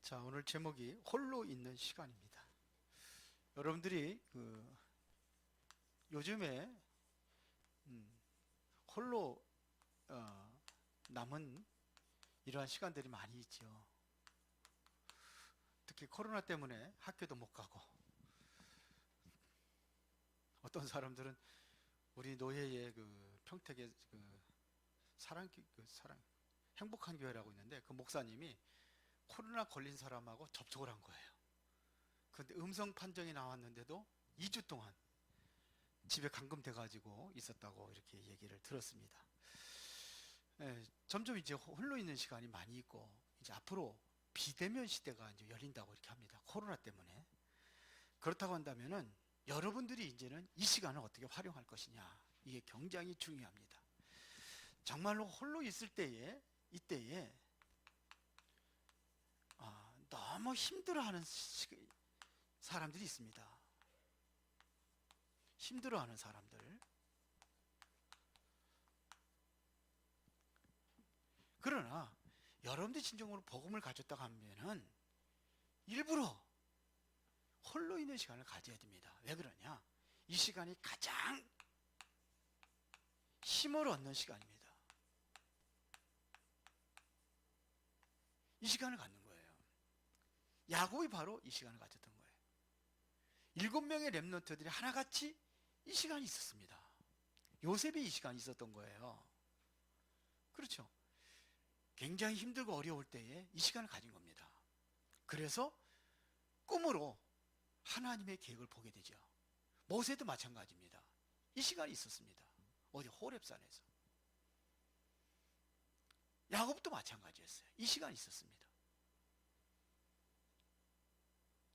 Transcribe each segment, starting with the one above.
자, 오늘 제목이 홀로 있는 시간입니다. 여러분들이 요즘에 홀로 남은 이러한 시간들이 많이 있죠. 특히 코로나 때문에 학교도 못 가고, 어떤 사람들은 우리 노예의 평택의 사랑 행복한 교회라고 있는데, 그 목사님이 코로나 걸린 사람하고 접촉을 한 거예요. 그런데 음성 판정이 나왔는데도 2주 동안 집에 감금돼 가지고 있었다고 이렇게 얘기를 들었습니다. 예, 점점 이제 홀로 있는 시간이 많이 있고, 이제 앞으로 비대면 시대가 이제 열린다고 이렇게 합니다. 코로나 때문에. 그렇다고 한다면은 여러분들이 이제는 이 시간을 어떻게 활용할 것이냐, 이게 굉장히 중요합니다. 정말로 홀로 있을 때에, 이때에 너무 힘들어하는 사람들이 있습니다. 힘들어하는 사람들. 그러나 여러분들이 진정으로 복음을 가졌다고 하면은 일부러 홀로 있는 시간을 가져야 됩니다. 왜 그러냐? 이 시간이 가장 힘을 얻는 시간입니다. 이 시간을 갖는 거예요. 야곱이 바로 이 시간을 가졌던 거예요. 7명의 렘넌트들이 하나같이 이 시간이 있었습니다. 요셉이 이 시간이 있었던 거예요. 그렇죠. 굉장히 힘들고 어려울 때에 이 시간을 가진 겁니다. 그래서 꿈으로 하나님의 계획을 보게 되죠. 모세도 마찬가지입니다. 이 시간이 있었습니다. 어디 호렙산에서. 야곱도 마찬가지였어요. 이 시간이 있었습니다.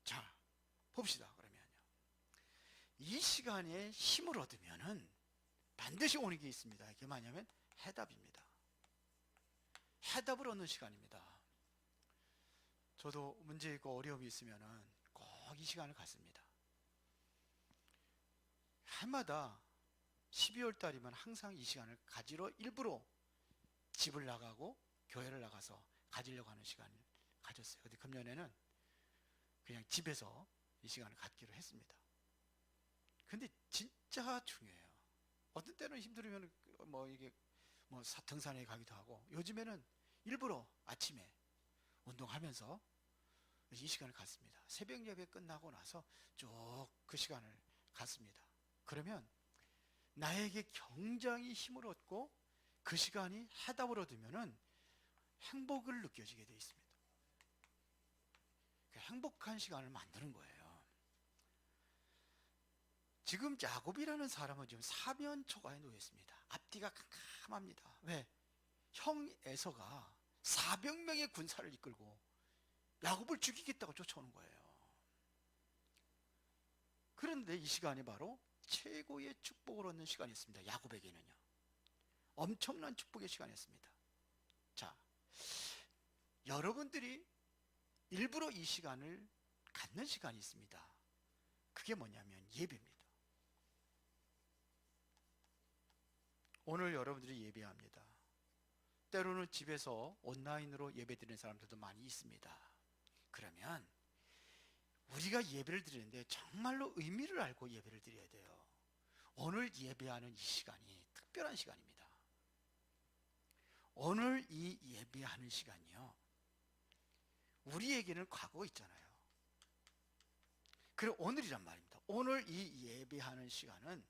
자, 봅시다. 그러면요, 이 시간에 힘을 얻으면은 반드시 오는 게 있습니다. 이게 뭐냐면 해답입니다. 해답을 얻는 시간입니다. 저도 문제 있고 어려움이 있으면은 꼭 이 시간을 갖습니다. 해마다 12월 달이면 항상 이 시간을 가지러 일부러 집을 나가고 교회를 나가서 가지려고 하는 시간을 가졌어요. 근데 금년에는 그냥 집에서 이 시간을 갖기로 했습니다. 근데 진짜 중요해요. 어떤 때는 힘들으면 이게 등산에 가기도 하고, 요즘에는 일부러 아침에 운동하면서 이 시간을 갖습니다. 새벽 예배 끝나고 나서 쭉 그 시간을 갖습니다. 그러면 나에게 굉장히 힘을 얻고 그 시간이 해답을 얻으면은 행복을 느껴지게 되어 있습니다. 행복한 시간을 만드는 거예요. 지금 야곱이라는 사람은 지금 사면 초가에 놓여 있습니다. 앞뒤가 캄캄합니다. 왜? 형 에서가 400명의 군사를 이끌고 야곱을 죽이겠다고 쫓아오는 거예요. 그런데 이 시간이 바로 최고의 축복을 얻는 시간이었습니다. 야곱에게는요. 엄청난 축복의 시간이었습니다. 자, 여러분들이 일부러 이 시간을 갖는 시간이 있습니다. 그게 뭐냐면 예배입니다. 오늘 여러분들이 예배합니다. 때로는 집에서 온라인으로 예배 드리는 사람들도 많이 있습니다. 그러면 우리가 예배를 드리는데 정말로 의미를 알고 예배를 드려야 돼요. 오늘 예배하는 이 시간이 특별한 시간입니다. 오늘 이 예배하는 시간이요, 우리에게는 과거가 있잖아요. 그리고 오늘이란 말입니다. 오늘 이 예배하는 시간은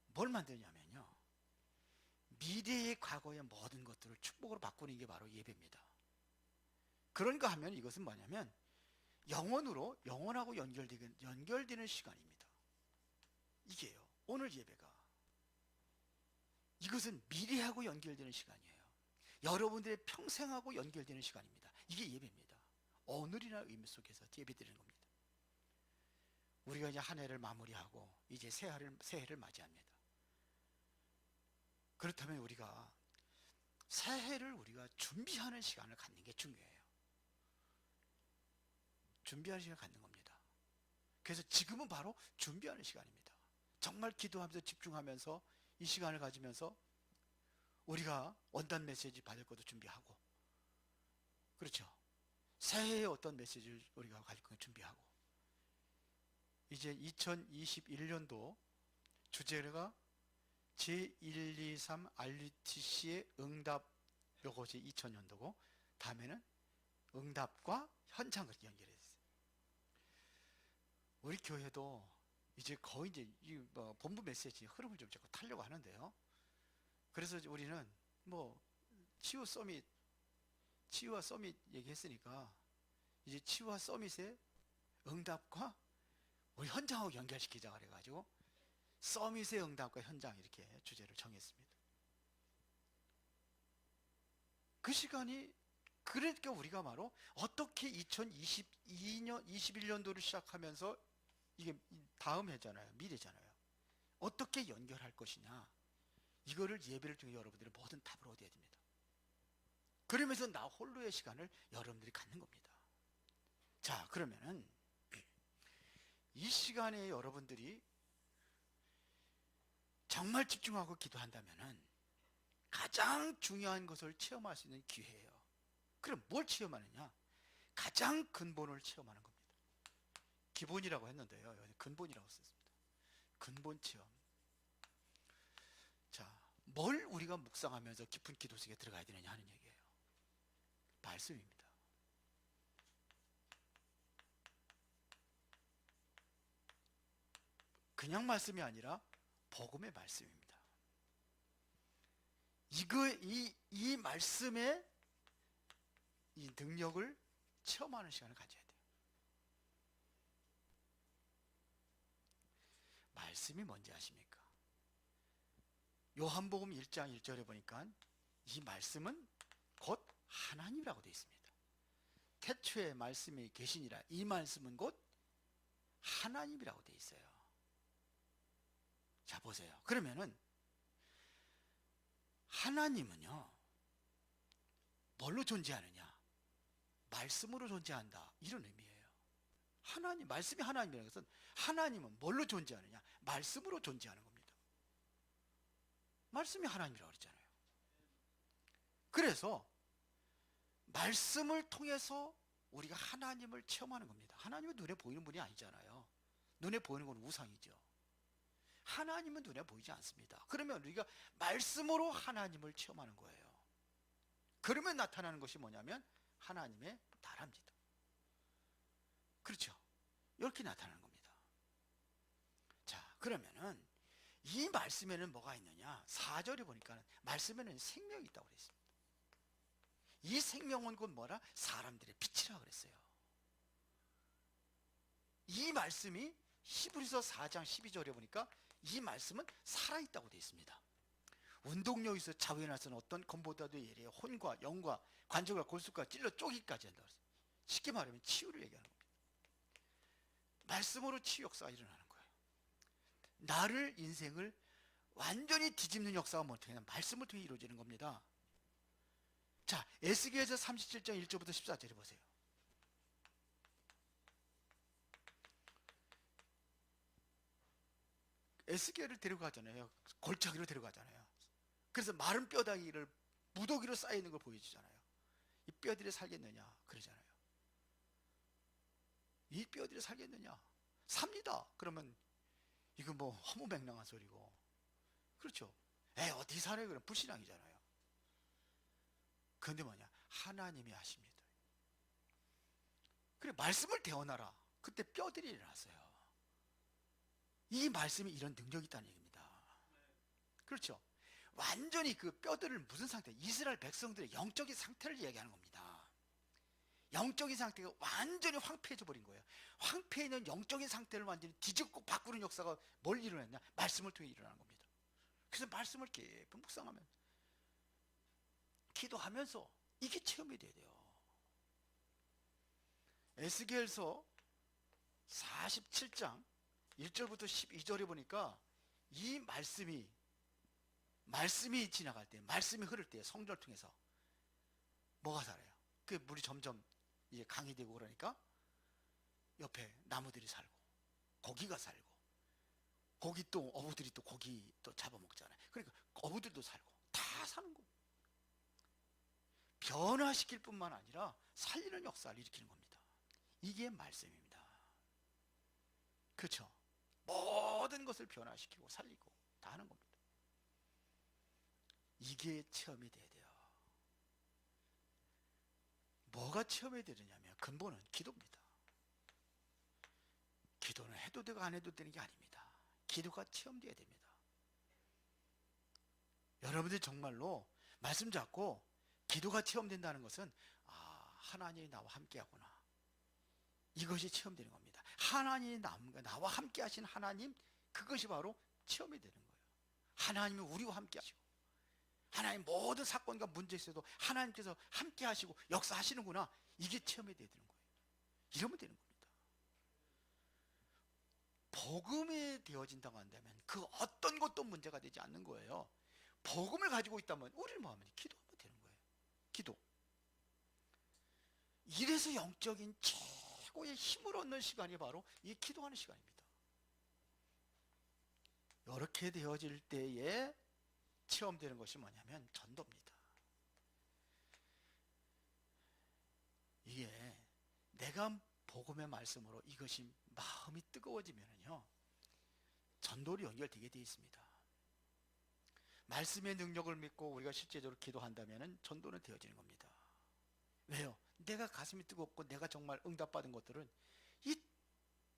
뭘 만드냐면요, 미래의 과거의 모든 것들을 축복으로 바꾸는 게 바로 예배입니다. 그런가 하면 이것은 뭐냐면 영혼하고 연결되는 시간입니다. 이게요, 오늘 예배가. 이것은 미래하고 연결되는 시간이에요. 여러분들의 평생하고 연결되는 시간입니다. 이게 예배입니다. 오늘이라는 의미 속에서 예배드리는 겁니다. 우리가 이제 한 해를 마무리하고 이제 새해를 맞이합니다. 그렇다면 우리가 새해를 우리가 준비하는 시간을 갖는 게 중요해요. 준비하는 시간을 갖는 겁니다. 그래서 지금은 바로 준비하는 시간입니다. 정말 기도하면서 집중하면서 이 시간을 가지면서 우리가 원단 메시지 받을 것도 준비하고, 그렇죠, 새해의 어떤 메시지를 우리가 가지고 준비하고, 이제 2021년도 주제가 제1, 2, 3 RUTC의 응답, 요것이 2000년도고 다음에는 응답과 현장을 연결했어요. 우리 교회도 이제 거의 이제 본부 메시지 흐름을 좀 자꾸 타려고 하는데요. 그래서 우리는 뭐 치유 서밋, 치유와 서밋 얘기했으니까 이제 치유와 서밋의 응답과 우리 현장하고 연결시키자 그래가지고 서밋의 응답과 현장 이렇게 주제를 정했습니다. 그 시간이, 그러니까 우리가 바로 어떻게 2022년, 21년도를 시작하면서 이게 다음 해잖아요. 미래잖아요. 어떻게 연결할 것이냐. 이거를 예배를 통해 여러분들이 모든 답을 얻어야 됩니다. 그러면서 나 홀로의 시간을 여러분들이 갖는 겁니다. 자, 그러면은 이 시간에 여러분들이 정말 집중하고 기도한다면은 가장 중요한 것을 체험할 수 있는 기회예요. 그럼 뭘 체험하느냐? 가장 근본을 체험하는 겁니다. 기본이라고 했는데요, 여기 근본이라고 썼습니다. 근본 체험. 자, 뭘 우리가 묵상하면서 깊은 기도 속에 들어가야 되느냐 하는 얘기예요. 말씀입니다. 그냥 말씀이 아니라 복음의 말씀입니다. 이 말씀의 이 능력을 체험하는 시간을 가져야 돼요. 말씀이 뭔지 아십니까? 요한복음 1장 1절에 보니까 이 말씀은 곧 하나님이라고 되어 있습니다. 태초에 말씀이 계시니라. 이 말씀은 곧 하나님이라고 되어 있어요. 자, 보세요. 그러면은 하나님은요, 뭘로 존재하느냐? 말씀으로 존재한다. 이런 의미예요. 하나님, 말씀이 하나님이라는 것은 하나님은 뭘로 존재하느냐? 말씀으로 존재하는 겁니다. 말씀이 하나님이라고 그랬잖아요. 그래서 말씀을 통해서 우리가 하나님을 체험하는 겁니다. 하나님은 눈에 보이는 분이 아니잖아요. 눈에 보이는 건 우상이죠. 하나님은 눈에 보이지 않습니다. 그러면 우리가 말씀으로 하나님을 체험하는 거예요. 그러면 나타나는 것이 뭐냐면 하나님의 나라입니다. 그렇죠? 이렇게 나타나는 겁니다. 자, 그러면은 이 말씀에는 뭐가 있느냐? 4절에 보니까 말씀에는 생명이 있다고 그랬습니다. 이 생명은 곧 뭐라? 사람들의 빛이라고 그랬어요. 이 말씀이 히브리서 4장 12절에 보니까 이 말씀은 살아있다고 되어 있습니다. 운동력에서 자유할 수는 어떤 검보다도 예리해. 혼과 영과 관절과 골수과 찔러 쪼기까지 한다고 했어요. 쉽게 말하면 치유를 얘기하는 겁니다. 말씀으로 치유 역사가 일어나는 거예요. 나를, 인생을 완전히 뒤집는 역사가 어떻게 하냐? 말씀을 통해 이루어지는 겁니다. 자, 에스겔서 37장 1절부터 14절에 보세요. 에스겔을 데려가잖아요. 골짜기로 데려가잖아요. 그래서 마른 뼈다귀를 무더기로 쌓여있는 걸 보여주잖아요. 이 뼈들이 살겠느냐 그러잖아요. 이 뼈들이 살겠느냐? 삽니다. 그러면 이거 뭐 허무맹랑한 소리고, 그렇죠? 어디 살아요? 그럼 불신앙이잖아요. 그런데 뭐냐? 하나님이 하십니다. 그래, 말씀을 대언하라. 그때 뼈들이 일어났어요. 이 말씀이 이런 능력이 있다는 얘기입니다. 그렇죠? 완전히 그 뼈들을 무슨 상태? 이스라엘 백성들의 영적인 상태를 이야기하는 겁니다. 영적인 상태가 완전히 황폐해져 버린 거예요. 황폐해 있는 영적인 상태를 완전히 뒤집고 바꾸는 역사가 뭘 일어났냐? 말씀을 통해 일어나는 겁니다. 그래서 말씀을 깊이 묵상하면, 기도하면서 이게 체험이 돼야 돼요. 에스겔서 47장 1절부터 12절에 보니까 이 말씀이 지나갈 때, 말씀이 흐를 때 성전을 통해서 뭐가 살아요? 그 물이 점점 이제 강이 되고 그러니까 옆에 나무들이 살고 고기가 살고, 고기 또 어부들이 또 고기 또 잡아먹잖아요. 그러니까 어부들도 살고 다 사는 거예요. 변화시킬 뿐만 아니라 살리는 역사를 일으키는 겁니다. 이게 말씀입니다. 그렇죠? 모든 것을 변화시키고 살리고 다 하는 겁니다. 이게 체험이 돼야 돼요. 뭐가 체험이 되느냐면 근본은 기도입니다. 기도는 해도 되고 안 해도 되는 게 아닙니다. 기도가 체험돼야 됩니다. 여러분들이 정말로 말씀 잡고 기도가 체험된다는 것은 하나님이 나와 함께하구나, 이것이 체험되는 겁니다. 하나님이 나와 함께 하신 하나님, 그것이 바로 체험이 되는 거예요. 하나님이 우리와 함께 하시고, 하나님 모든 사건과 문제 있어도 하나님께서 함께 하시고 역사하시는구나, 이게 체험이 되는 거예요. 이러면 되는 겁니다. 복음이 되어진다고 한다면 그 어떤 것도 문제가 되지 않는 거예요. 복음을 가지고 있다면 우리는 뭐 하면 기도하면 되는 거예요. 기도. 이래서 영적인 최고의 힘을 얻는 시간이 바로 이 기도하는 시간입니다. 이렇게 되어질 때에 체험되는 것이 뭐냐면 전도입니다. 이게 내가 복음의 말씀으로 이것이 마음이 뜨거워지면요, 전도로 연결되게 되어 있습니다. 말씀의 능력을 믿고 우리가 실제적으로 기도한다면 전도는 되어지는 겁니다. 왜요? 내가 가슴이 뜨겁고 내가 정말 응답받은 것들은 이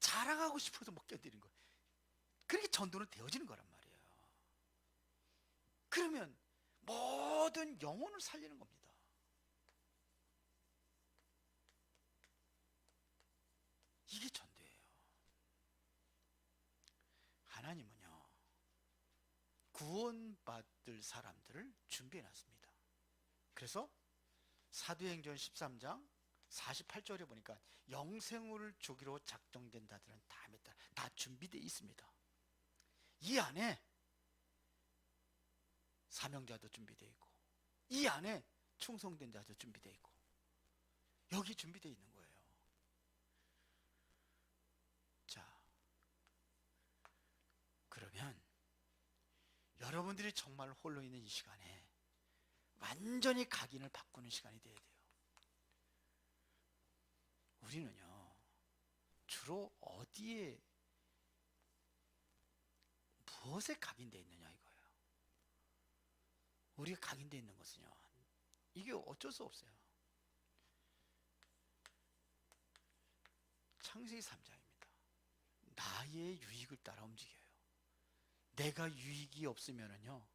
자랑하고 싶어서 못 견디는 거예요. 그렇게 전도는 되어지는 거란 말이에요. 그러면 모든 영혼을 살리는 겁니다. 이게 전도예요. 하나님은요, 구원받을 사람들을 준비해놨습니다. 그래서 사도행전 13장 48절에 보니까 영생을 주기로 작정된 자들은 다 준비되어 있습니다. 이 안에 사명자도 준비되어 있고, 이 안에 충성된 자도 준비되어 있고, 여기 준비되어 있는 거예요. 자, 그러면 여러분들이 정말 홀로 있는 이 시간에 완전히 각인을 바꾸는 시간이 돼야 돼요. 우리는요, 주로 어디에, 무엇에 각인되어 있느냐 이거예요. 우리가 각인되어 있는 것은요, 이게 어쩔 수 없어요. 창세기 3장입니다. 나의 유익을 따라 움직여요. 내가 유익이 없으면요,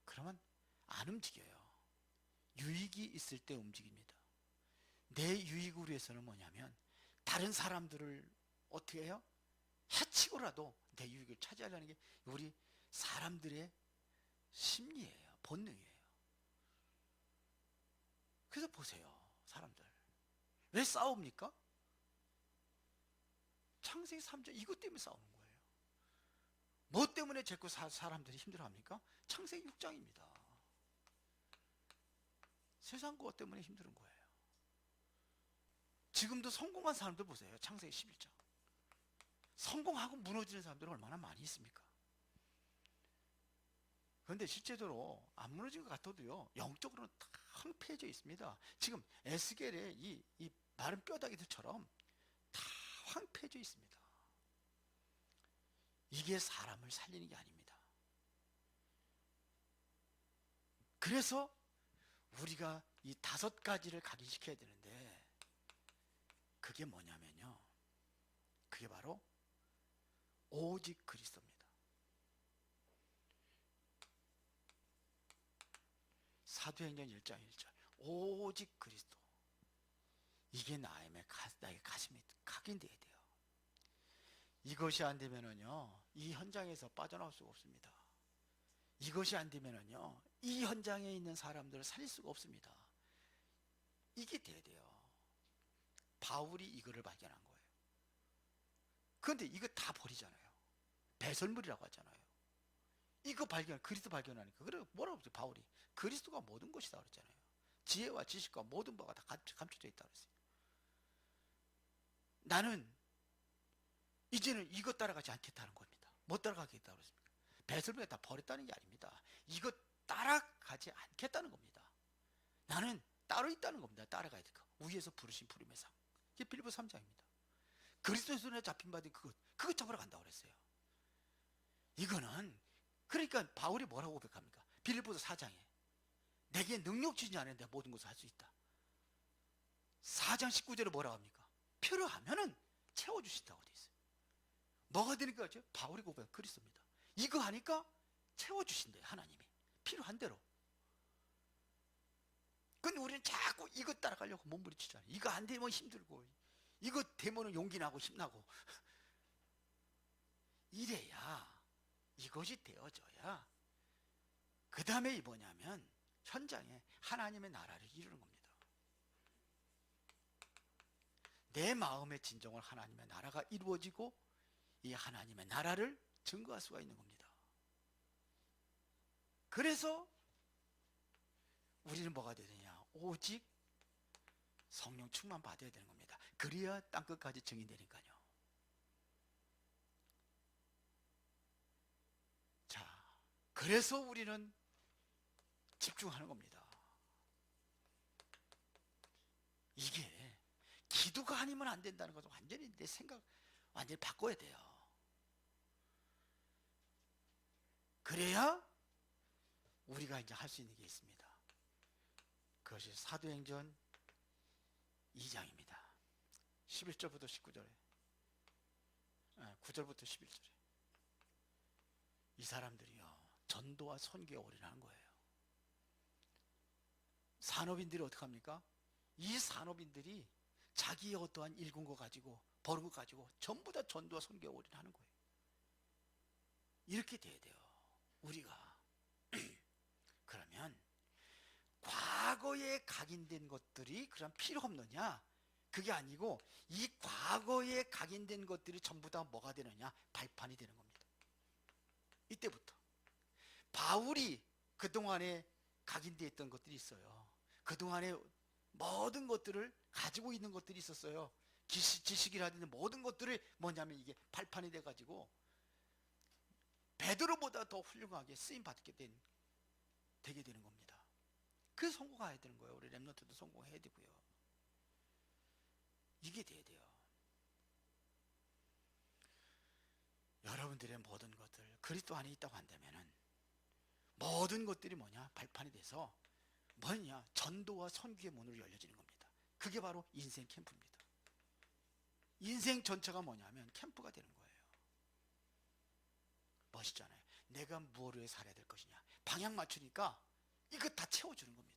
그러면 안 움직여요. 유익이 있을 때 움직입니다. 내 유익을 위해서는 뭐냐면 다른 사람들을 어떻게 해요? 해치고라도 내 유익을 차지하려는 게 우리 사람들의 심리예요. 본능이에요. 그래서 보세요, 사람들 왜 싸웁니까? 창세기 3장 이것 때문에 싸우는 거예요. 뭐 때문에 자꾸 사람들이 힘들어합니까? 창세기 6장입니다. 세상 것 때문에 힘든 거예요. 지금도 성공한 사람들 보세요. 창세기 11장. 성공하고 무너지는 사람들은 얼마나 많이 있습니까? 그런데 실제적으로 안 무너진 것 같아도요, 영적으로는 다 황폐해져 있습니다. 지금 에스겔의 이 마른 뼈다귀들처럼 다 황폐해져 있습니다. 이게 사람을 살리는 게 아닙니다. 그래서 우리가 이 5가지를 각인시켜야 되는데, 그게 뭐냐면요, 그게 바로 오직 그리스도입니다. 사도행전 1장 1절 오직 그리스도, 이게 나의 가슴이 각인되어야 돼요. 이것이 안 되면은요, 이 현장에서 빠져나올 수가 없습니다. 이것이 안 되면은요, 이 현장에 있는 사람들을 살릴 수가 없습니다. 이게 돼야 돼요. 바울이 이거를 발견한 거예요. 그런데 이거 다 버리잖아요. 배설물이라고 하잖아요. 이거 그리스도 발견하니까, 그래 뭐라고 그랬어요? 바울이 그리스도가 모든 것이다 그랬잖아요. 지혜와 지식과 모든 바가 다 감춰져 있다 그랬어요. 나는 이제는 이것 따라가지 않겠다는 겁니다. 못 따라가겠다고 그랬습니까? 배설물에 다 버렸다는 게 아닙니다. 이것 따라가지 않겠다는 겁니다. 나는 따로 있다는 겁니다. 따라가야 될 거. 위에서 부르신 부름의 상. 이게 빌립보 3장입니다. 그리스도의 손에 잡힌 바된 그것 잡으러 간다고 그랬어요. 이거는 그러니까 바울이 뭐라고 고백합니까? 빌립보서 4장에 내게 능력 주지 않으면 내가 모든 것을 할 수 있다. 4장 19절에 뭐라고 합니까? 필요하면은 채워주신다고 돼 있어요. 뭐가 되니까 그렇죠? 바울이 고백한 그리스도입니다. 이거 하니까 채워주신대요. 하나님이 필요한 대로. 근데 우리는 자꾸 이거 따라가려고 몸부림치잖아요. 이거 안 되면 힘들고, 이거 되면 용기 나고 힘나고. 이래야 이것이 되어져야 그 다음에 뭐냐면 현장에 하나님의 나라를 이루는 겁니다. 내 마음의 진정을 하나님의 나라가 이루어지고 이 하나님의 나라를 증거할 수가 있는 겁니다. 그래서 우리는 뭐가 되느냐? 오직 성령 충만 받아야 되는 겁니다. 그래야 땅끝까지 증인되니까요. 자, 그래서 우리는 집중하는 겁니다. 이게 기도가 아니면 안 된다는 것은 완전히 내 생각 완전히 바꿔야 돼요. 그래야 우리가 이제 할 수 있는 게 있습니다. 그것이 사도행전 2장입니다. 11절부터 19절에 9절부터 11절에 이 사람들이요 전도와 선교에 올인하는 거예요. 산업인들이 어떻게 합니까? 이 산업인들이 자기의 어떠한 읽은 거 가지고 버는 거 가지고 전부 다 전도와 선교에 올인하는 거예요. 이렇게 돼야 돼요. 우리가 그러면 과거에 각인된 것들이 그럼 필요 없느냐? 그게 아니고 이 과거에 각인된 것들이 전부 다 뭐가 되느냐? 발판이 되는 겁니다. 이때부터 바울이 그동안에 각인되어 있던 것들이 있어요. 그동안에 모든 것들을 가지고 있는 것들이 있었어요. 지식이라든지 모든 것들을 뭐냐면 이게 발판이 돼가지고 베드로보다 더 훌륭하게 쓰임받게 되게 되는 겁니다. 그래서 성공해야 되는 거예요. 우리 렘넌트도 성공해야 되고요. 이게 돼야 돼요. 여러분들의 모든 것들 그리스도 안에 있다고 한다면은 모든 것들이 뭐냐? 발판이 돼서 뭐냐? 전도와 선교의 문으로 열려지는 겁니다. 그게 바로 인생 캠프입니다. 인생 전체가 뭐냐면 캠프가 되는 거예요. 멋있잖아요. 내가 무엇을 위해 살아야 될 것이냐? 방향 맞추니까 이거 다 채워주는 겁니다.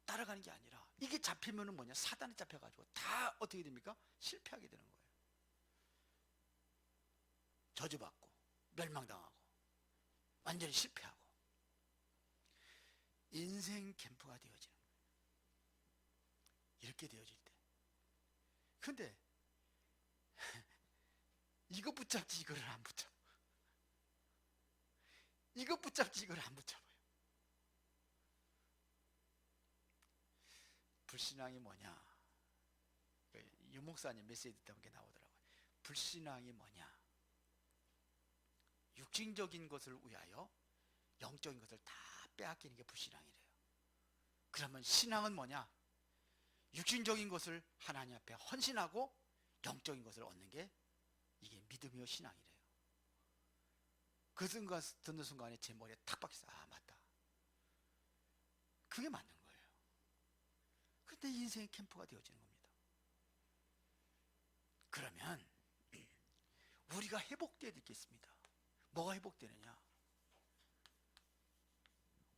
따라가는 게 아니라 이게 잡히면은 뭐냐? 사단에 잡혀가지고 다 어떻게 됩니까? 실패하게 되는 거예요. 저주받고 멸망당하고 완전히 실패하고 인생 캠프가 되어지는 거예요. 이렇게 되어질 때. 근데 이거 붙잡지 이거를 안 붙잡아. 이거 붙잡지 이거를 안 붙잡아요. 불신앙이 뭐냐? 유목사님 메시지 듣다 보니까 나오더라고요. 불신앙이 뭐냐? 육신적인 것을 위하여 영적인 것을 다 빼앗기는 게 불신앙이래요. 그러면 신앙은 뭐냐? 육신적인 것을 하나님 앞에 헌신하고 영적인 것을 얻는 게 이게 믿음이요 신앙이래요. 그 순간 듣는 순간에 제 머리에 탁 박혀서 아 맞다. 그게 맞는 거예요. 그때 인생의 캠프가 되어지는 겁니다. 그러면 우리가 회복되어야 되겠습니다. 뭐가 회복되느냐?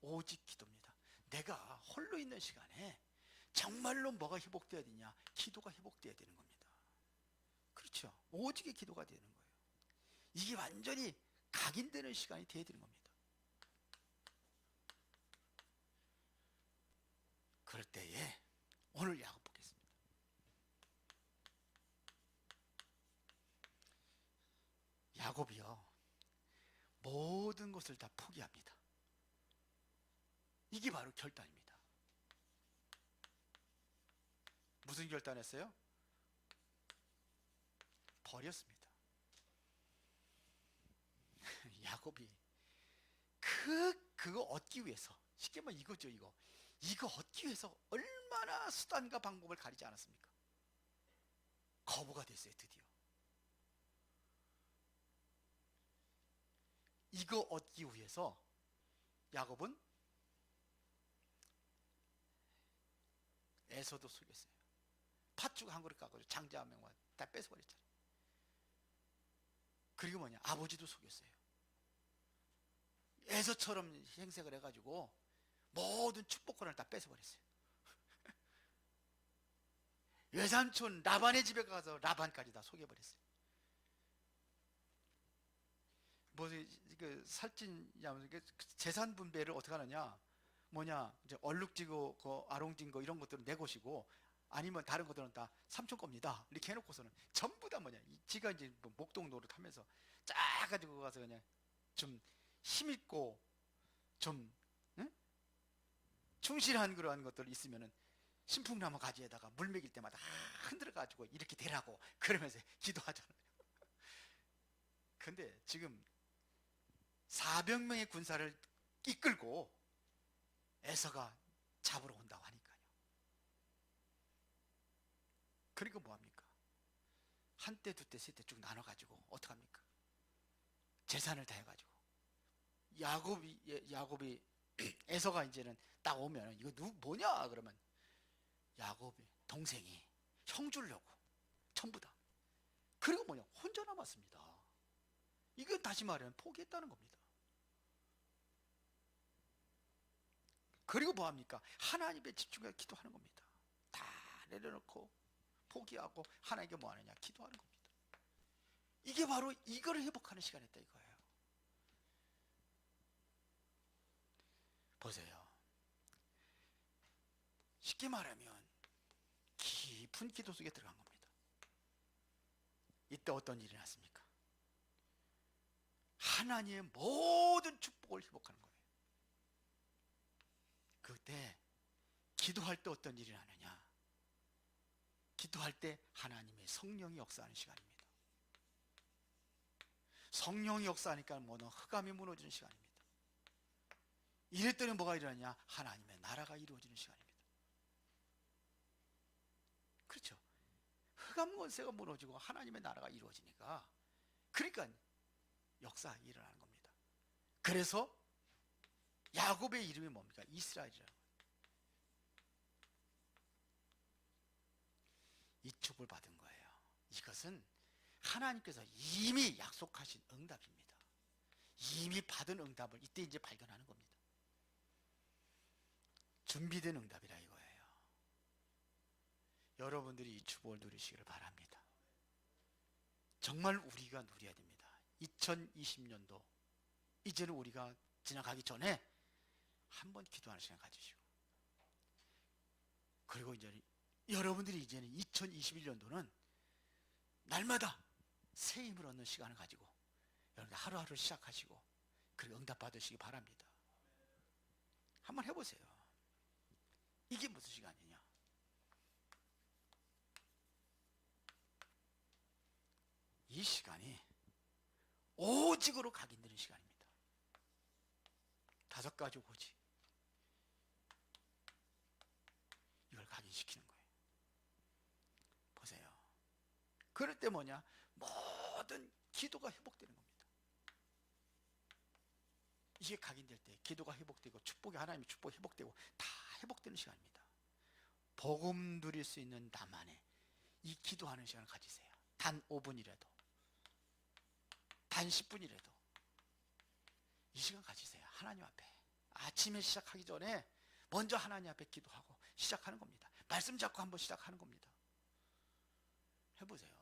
오직 기도입니다. 내가 홀로 있는 시간에 정말로 뭐가 회복되어야 되냐? 기도가 회복되어야 되는 겁니다. 그렇죠. 오직의 기도가 되는 거예요. 이게 완전히 각인되는 시간이 되어야 되는 겁니다. 그럴 때에 오늘 야곱 보겠습니다. 야곱이요 모든 것을 다 포기합니다. 이게 바로 결단입니다. 무슨 결단했어요? 버렸습니다. 야곱이 그거 얻기 위해서 쉽게 말하면 이거죠. 이거 이거 얻기 위해서 얼마나 수단과 방법을 가리지 않았습니까? 거부가 됐어요. 드디어 이거 얻기 위해서 야곱은 에서도 속였어요. 팥죽 한 그릇 갖고 장자 한 명만 다 뺏어버렸잖아요. 그리고 뭐냐, 아버지도 속였어요. 에서처럼 행색을 해가지고 모든 축복권을 다 뺏어버렸어요. 외삼촌 라반의 집에 가서 라반까지 다 속여버렸어요. 뭐 그 살찐냐면 재산 분배를 어떻게 하느냐, 뭐냐, 이제 얼룩지고 그 아롱진 거 이런 것들은 내 것이고, 아니면 다른 것들은 다 삼촌 겁니다 이렇게 해놓고서는 전부 다 뭐냐, 지가 이제 뭐 목동 노릇하면서 쫙 가지고 가서 그냥 좀 힘있고 좀, 응? 충실한 그러한 것들 있으면은 신풍나무 가지에다가 물 먹일 때마다 흔들어 가지고 이렇게 되라고 그러면서 기도하잖아요. 근데 지금 400명의 군사를 이끌고 에서가 잡으러 온다고 하니까요. 그리고 뭐합니까? 한때 두때 세때 쭉 나눠가지고 어떡합니까? 재산을 다 해가지고 야곱이 에서가 이제는 딱 오면 이거 뭐냐 그러면 야곱의 동생이 형 주려고 전부 다. 그리고 뭐냐, 혼자 남았습니다. 이건 다시 말하면 포기했다는 겁니다. 그리고 뭐합니까? 하나님에 집중해서 기도하는 겁니다. 다 내려놓고 포기하고 하나님께 뭐하느냐, 기도하는 겁니다. 이게 바로 이거를 회복하는 시간이었다 이거예요. 보세요. 쉽게 말하면 깊은 기도 속에 들어간 겁니다. 이때 어떤 일이 났습니까? 하나님의 모든 축복을 회복하는 거예요. 그때 기도할 때 어떤 일이 나느냐, 기도할 때 하나님의 성령이 역사하는 시간입니다. 성령이 역사하니까 뭐는 흑암이 무너지는 시간입니다. 이랬더니 뭐가 일어나냐, 하나님의 나라가 이루어지는 시간입니다. 그렇죠. 흑암 권세가 무너지고 하나님의 나라가 이루어지니까, 그러니까 역사 일어나는 겁니다. 그래서 야곱의 이름이 뭡니까? 이스라엘이라고. 이 축복을 받은 거예요. 이것은 하나님께서 이미 약속하신 응답입니다. 이미 받은 응답을 이때 이제 발견하는 겁니다. 준비된 응답이라 이거예요. 여러분들이 이 축복을 누리시기를 바랍니다. 정말 우리가 누려야 됩니다. 2020년도 이제는 우리가 지나가기 전에 한번 기도하는 시간 가지시고, 그리고 이제 여러분들이 이제는 2021년도는 날마다 새 힘을 얻는 시간을 가지고 여러분들 하루하루 시작하시고 그리고 응답 받으시기 바랍니다. 한번 해보세요. 이게 무슨 시간이냐? 이 시간이 오직으로 각인되는 시간입니다. 5가지 오직, 이걸 각인시키는 거예요. 보세요. 그럴 때 뭐냐, 모든 기도가 회복되는 겁니다. 이게 각인될 때 기도가 회복되고 축복이, 하나님의 축복이 회복되고 다 회복되는 시간입니다. 복음 누릴 수 있는 나만의 이 기도하는 시간을 가지세요. 단 5분이라도, 단 10분이라도 이 시간 가지세요. 하나님 앞에 아침에 시작하기 전에 먼저 하나님 앞에 기도하고 시작하는 겁니다. 말씀 잡고 한번 시작하는 겁니다. 해보세요.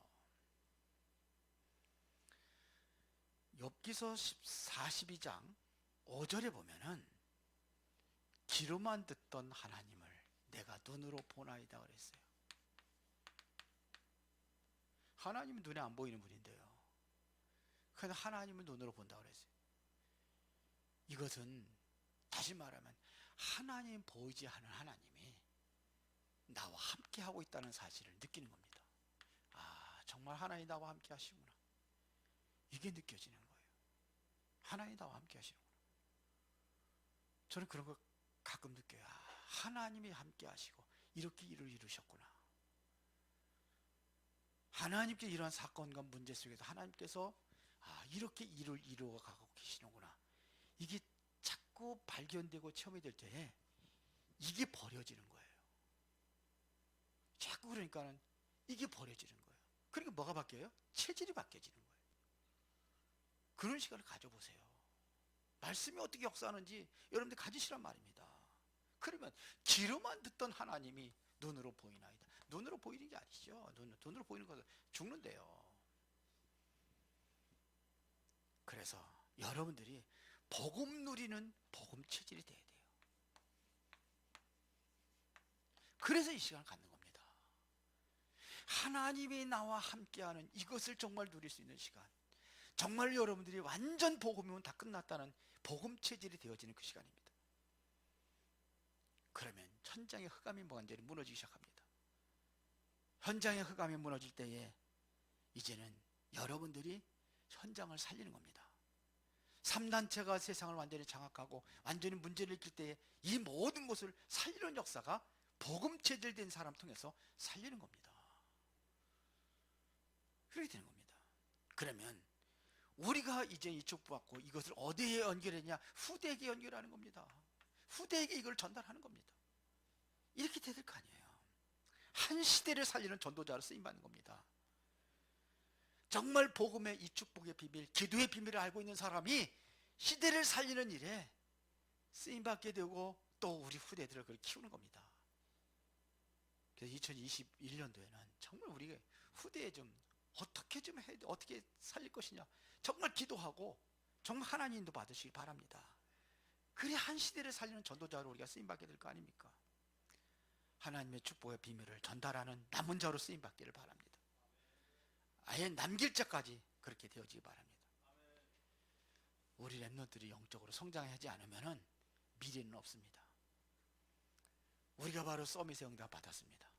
욥기서 42장 5절에 보면은 귀로만 듣던 하나님을 내가 눈으로 보나이다 그랬어요. 하나님은 눈에 안 보이는 분인데요, 그런데 하나님은 눈으로 본다고 그랬어요. 이것은 다시 말하면 하나님 보이지 않는 하나님이 나와 함께 하고 있다는 사실을 느끼는 겁니다. 아, 정말 하나님 나와 함께 하시구나, 이게 느껴지는 거예요. 하나님 나와 함께 하시는구나. 저는 그런 걸 가끔 느껴요. 아, 하나님이 함께 하시고 이렇게 일을 이루셨구나. 하나님께 이러한 사건과 문제 속에서 하나님께서 이렇게 일을 이루어가고 계시는구나. 이게 자꾸 발견되고 체험이 될 때에 이게 버려지는 거예요. 자꾸 그러니까는 이게 버려지는 거예요. 그러니까 뭐가 바뀌어요? 체질이 바뀌어지는 거예요. 그런 시간을 가져보세요. 말씀이 어떻게 역사하는지 여러분들 가지시란 말입니다. 그러면 귀로만 듣던 하나님이 눈으로 보이나이다. 눈으로 보이는 게 아니죠. 눈으로 보이는 것은 죽는데요. 그래서 여러분들이 복음 누리는 복음 체질이 돼야 돼요. 그래서 이 시간을 갖는 겁니다. 하나님이 나와 함께하는 이것을 정말 누릴 수 있는 시간, 정말 여러분들이 완전 복음이면 다 끝났다는 복음 체질이 되어지는 그 시간입니다. 그러면 현장의 흑암이 완전히 무너지기 시작합니다. 현장의 흑암이 무너질 때에 이제는 여러분들이 현장을 살리는 겁니다. 3단체가 세상을 완전히 장악하고 완전히 문제를 일으킬 때에 이 모든 것을 살리는 역사가 복음 체질된 사람 통해서 살리는 겁니다. 그렇게 되는 겁니다. 그러면 우리가 이제 이 축복받고 이것을 어디에 연결했냐? 후대에게 연결하는 겁니다. 후대에게 이걸 전달하는 겁니다. 이렇게 돼야 될 거 아니에요. 한 시대를 살리는 전도자로 쓰임받는 겁니다. 정말 복음의 이 축복의 비밀, 기도의 비밀을 알고 있는 사람이 시대를 살리는 일에 쓰임받게 되고 또 우리 후대들을 그걸 키우는 겁니다. 그래서 2021년도에는 정말 우리가 후대에 좀 어떻게 좀 해, 어떻게 살릴 것이냐 정말 기도하고 정말 하나님도 받으시기 바랍니다. 그래 한 시대를 살리는 전도자로 우리가 쓰임받게 될 거 아닙니까? 하나님의 축복의 비밀을 전달하는 남은 자로 쓰임받기를 바랍니다. 아예 남길 자까지 그렇게 되어지기 바랍니다. 우리 랩런트들이 영적으로 성장하지 않으면 미래는 없습니다. 우리가 바로 서밋의 응답 받았습니다.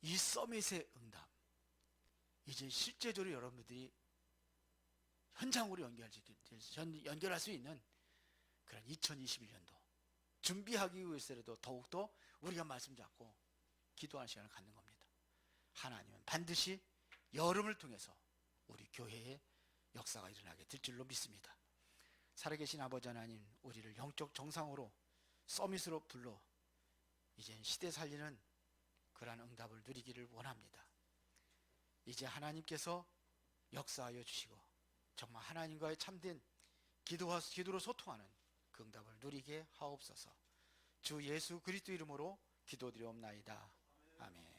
이 서밋의 응답 이제 실제적으로 여러분들이 현장으로 연결할 수 있는 그런 2021년도 준비하기 위해서라도 더욱더 우리가 말씀 잡고 기도하는 시간을 갖는 겁니다. 하나님은 반드시 여름을 통해서 우리 교회의 역사가 일어나게 될 줄로 믿습니다. 살아계신 아버지 하나님, 우리를 영적 정상으로 서밋으로 불러 이제 시대 살리는 그러한 응답을 누리기를 원합니다. 이제 하나님께서 역사하여 주시고 정말 하나님과의 참된 기도로 소통하는 그 응답을 누리게 하옵소서. 주 예수 그리스도 이름으로 기도드리옵나이다. 아멘.